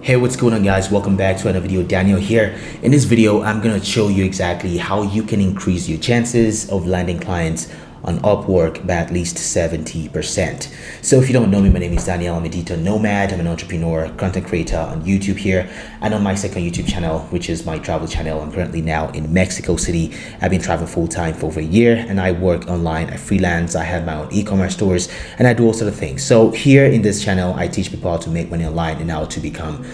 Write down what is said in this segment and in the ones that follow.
Hey, what's going on, guys? Welcome back to another video. Daniel here. In this video, I'm going to show you exactly how you can increase your chances of landing clients on Upwork by at least 70%. So if you don't know me, my name is Daniel. I'm a digital nomad. I'm an entrepreneur, content creator on YouTube here and on my second YouTube channel, which is my travel channel. I'm currently now in Mexico City. I've been traveling full-time for over a year and I work online. I freelance. I have my own e-commerce stores and I do all sort of things. So here in this channel, I teach people how to make money online and how to become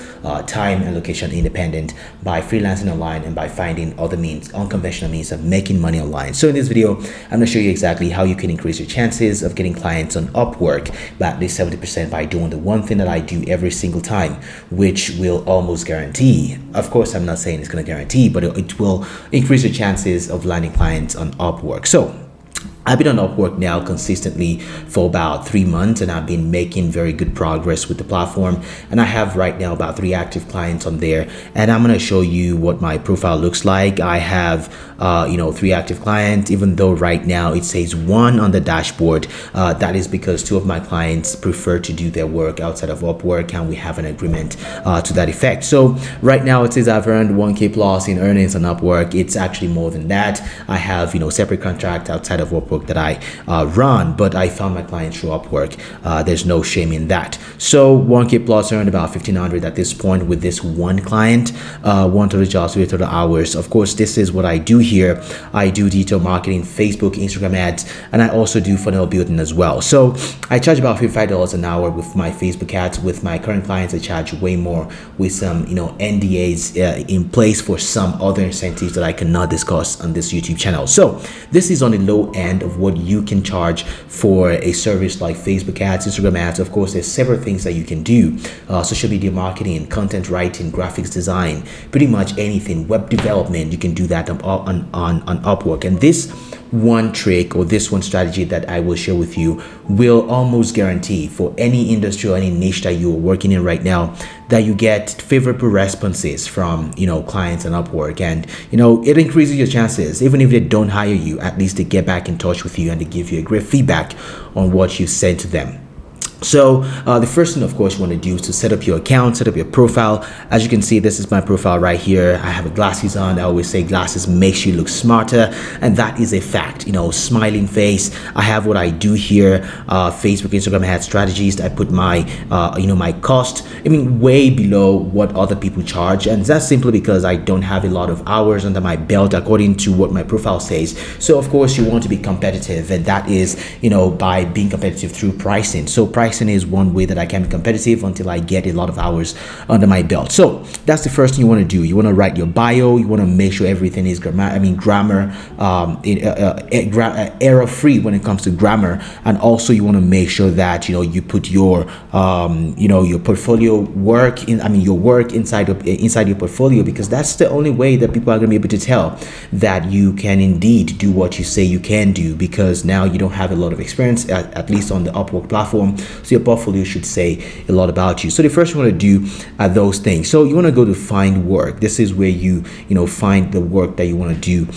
time and location independent by freelancing online and by finding other means, unconventional means of making money online. So in this video, I'm going to show you exactly how you can increase your chances of getting clients on Upwork by at least 70% by doing the one thing that I do every single time, which will almost guarantee, of course, I'm not saying it's going to guarantee, but it will increase your chances of landing clients on Upwork. So I've been on Upwork now consistently for about 3 months and I've been making very good progress with the platform, and I have right now about 3 active clients on there, and I'm going to show you what my profile looks like. I have 3 active clients, even though right now it says 1 on the dashboard. That is because 2 of my clients prefer to do their work outside of Upwork and we have an agreement to that effect. So right now it says I've earned 1K plus in earnings on Upwork. It's actually more than that. I have separate contract outside of Upwork that I run, but I found my clients through Upwork. There's no shame in that. So 1K plus earned about 1,500 at this point with this one client, 1 jobs, 3 hours. Of course, this is what I do here. I do digital marketing, Facebook, Instagram ads, and I also do funnel building as well. So I charge about $55 an hour with my Facebook ads. With my current clients, I charge way more with some NDAs in place for some other incentives that I cannot discuss on this YouTube channel. So this is on the low end of what you can charge for a service like Facebook ads, Instagram ads. Of course, there's several things that you can do: social media marketing, content writing, graphics design, pretty much anything, web development. You can do that on Upwork. And this one trick or this one strategy that I will share with you will almost guarantee for any industry or any niche that you're working in right now that you get favorable responses from clients on Upwork, and it increases your chances. Even if they don't hire you, at least they get back in touch with you and they give you a great feedback on what you sent to them. So the first thing, of course, you want to do is to set up your account, set up your profile. As you can see, this is my profile right here. I have glasses on. I always say glasses makes you look smarter, and that is a fact. Smiling face. I have what I do here. Facebook, Instagram ad strategies. I put my my cost, way below what other people charge, and that's simply because I don't have a lot of hours under my belt according to what my profile says. So of course you want to be competitive, and that is by being competitive through pricing. So pricing is one way that I can be competitive until I get a lot of hours under my belt. So that's the first thing you want to do. You want to write your bio. You want to make sure everything is grammar error free when it comes to grammar, and also you want to make sure that you put your your portfolio work your work inside your portfolio, because that's the only way that people are going to be able to tell that you can indeed do what you say you can do, because now you don't have a lot of experience, at least on the Upwork platform. So your portfolio should say a lot about you. So the first you want to do are those things. So you want to go to find work. This is where you find the work that you want to do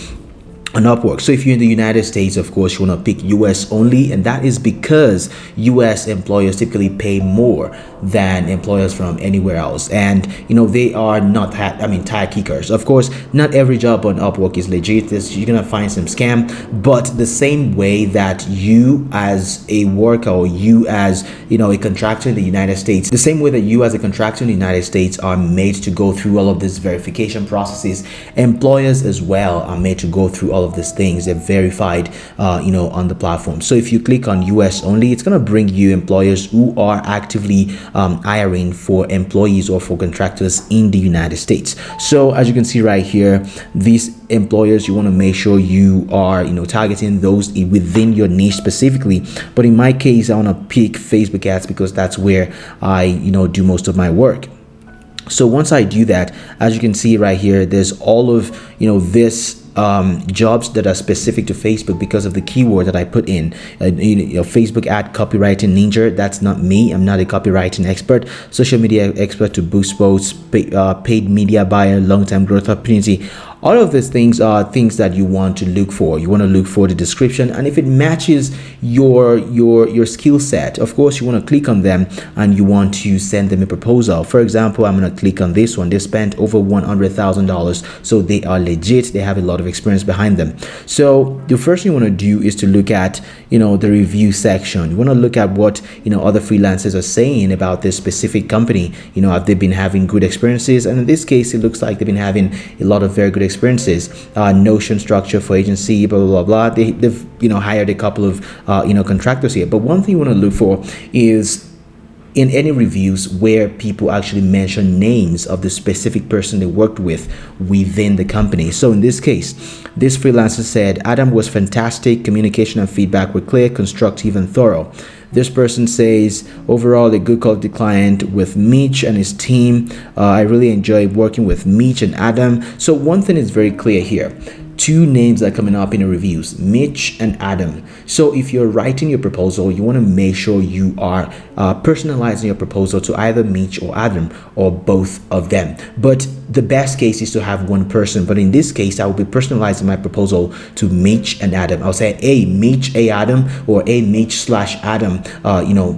on Upwork. So if you're in the United States, of course, you want to pick US only, and that is because US employers typically pay more than employers from anywhere else, and they are not tire kickers. Of course, not every job on Upwork is legit. You're gonna find some scam, but the same way that you as a worker, or you as a contractor in the United States, the same way that you as a contractor in the United States are made to go through all of these verification processes, employers as well are made to go through all of these things. They're verified on the platform. So if you click on US only, it's going to bring you employers who are actively hiring for employees or for contractors in the United States. So as you can see right here, these employers, you want to make sure you are targeting those within your niche specifically. But in my case, I want to pick Facebook ads because that's where I do most of my work. So once I do that, as you can see right here, there's all of this jobs that are specific to Facebook because of the keyword that I put in. Facebook ad copywriting ninja, that's not me. I'm not a copywriting expert. Social media expert to boost posts, paid media buyer, long-term growth opportunity. All of these things are things that you want to look for. You want to look for the description, and if it matches your skill set, of course you want to click on them and you want to send them a proposal. For example, I'm going to click on this one. They spent over $100,000, so they are legit. They have a lot of experience behind them. So the first thing you want to do is to look at the review section. You want to look at what other freelancers are saying about this specific company. Have they been having good experiences? And in this case, it looks like they've been having a lot of very good experiences. Notion structure for agency, blah blah blah. They've hired a couple of contractors here. But one thing you want to look for is in any reviews where people actually mention names of the specific person they worked with within the company. So in this case, this freelancer said, Adam was fantastic. Communication and feedback were clear, constructive, and thorough. This person says, overall, a good quality client with Mitch and his team. I really enjoy working with Mitch and Adam. So one thing is very clear here. Two names are coming up in the reviews, Mitch and Adam. So if you're writing your proposal, you want to make sure you are personalizing your proposal to either Mitch or Adam, or both of them. But the best case is to have one person. But in this case, I will be personalizing my proposal to Mitch and Adam. I'll say, hey, Mitch, hey, Adam, or hey, Mitch/Adam.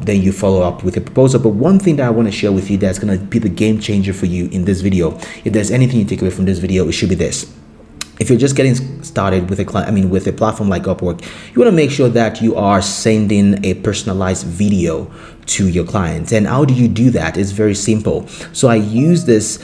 Then you follow up with a proposal. But one thing that I want to share with you that's going to be the game changer for you in this video, if there's anything you take away from this video, it should be this. If you're just getting started with with a platform like Upwork, you want to make sure that you are sending a personalized video to your clients. And how do you do that? It's very simple. So I use this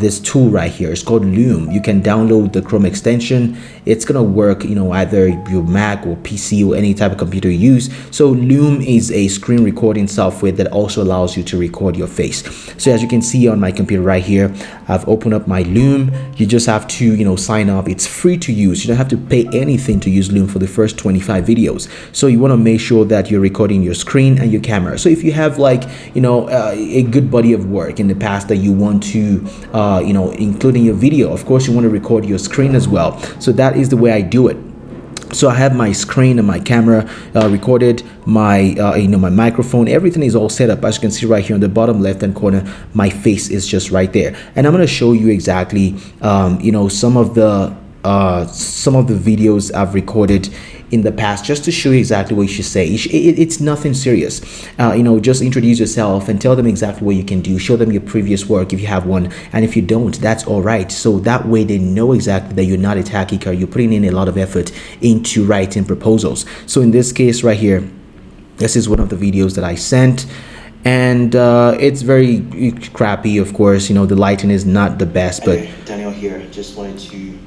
this tool right here. It's called Loom. You can download the Chrome extension. It's gonna work either your Mac or PC or any type of computer you use. So Loom is a screen recording software that also allows you to record your face. So as you can see on my computer right here, I've opened up my Loom. You just have to sign up. It's free to use. You don't have to pay anything to use Loom for the first 25 videos. So you want to make sure that you're recording your screen and your camera. So if you have a good body of work in the past that you want to include in your video, of course you want to record your screen as well. So that is the way I do it. So I have my screen and my camera recorded, my my microphone, everything is all set up. As you can see right here on the bottom left hand corner, my face is just right there. And I'm going to show you exactly some of the videos I've recorded in the past, just to show you exactly what you should say. It's nothing serious. Just introduce yourself and tell them exactly what you can do. Show them your previous work if you have one, and if you don't, that's all right. So that way they know exactly that you're not a tacky car. You're putting in a lot of effort into writing proposals. So in this case right here, this is one of the videos that I sent. And it's very crappy, of course. The lighting is not the best. But Daniel here, just wanted to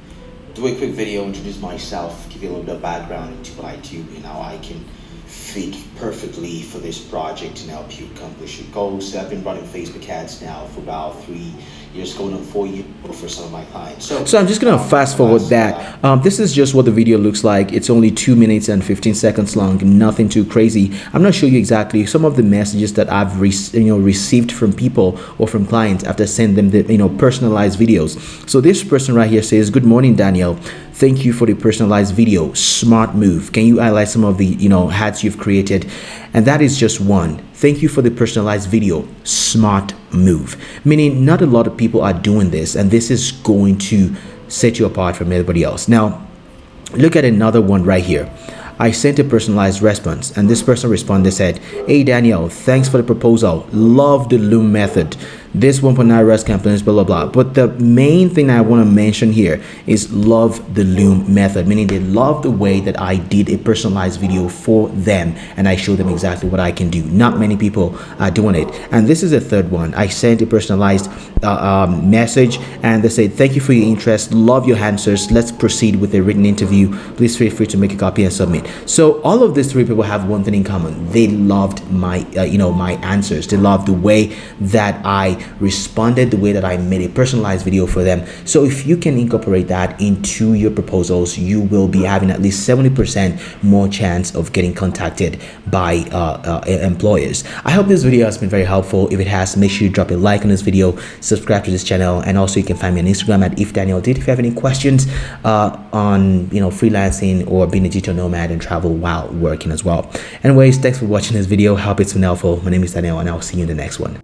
do a quick video, introduce myself, give you a little bit of background into what I do and how I can fit perfectly for this project and help you accomplish your goals. I've been running Facebook ads now for about 3 years, going on 4 years for some of my clients. So I'm just gonna fast forward that. This is just what the video looks like. It's only 2 minutes and 15 seconds long, nothing too crazy. I'm gonna show you exactly some of the messages that I've received from people or from clients after sending them the personalized videos. So this person right here says, good morning, Daniel. Thank you for the personalized video. Smart move. Can you highlight some of the hats you've created? And that is just one. Thank you for the personalized video. Smart move. Meaning not a lot of people are doing this, and this is going to set you apart from everybody else. Now, look at another one right here. I sent a personalized response, and this person responded, said, hey Daniel, thanks for the proposal. Love the Loom method. This 1.9 REST components, blah, blah, blah. But the main thing I want to mention here is love the Loom method, meaning they love the way that I did a personalized video for them and I showed them exactly what I can do. Not many people are doing it. And this is the third one. I sent a personalized message and they said, thank you for your interest. Love your answers. Let's proceed with a written interview. Please feel free to make a copy and submit. So all of these three people have one thing in common. They loved my, my answers. They loved the way that I responded, the way that I made a personalized video for them. So if you can incorporate that into your proposals, you will be having at least 70% more chance of getting contacted by employers. I hope this video has been very helpful. If it has, make sure you drop a like on this video, subscribe to this channel, and also you can find me on Instagram at ifdaniel.did. If you have any questions on freelancing or being a digital nomad and travel while working as well. Anyways, thanks for watching this video. Hope it's been helpful. My name is Daniel and I'll see you in the next one.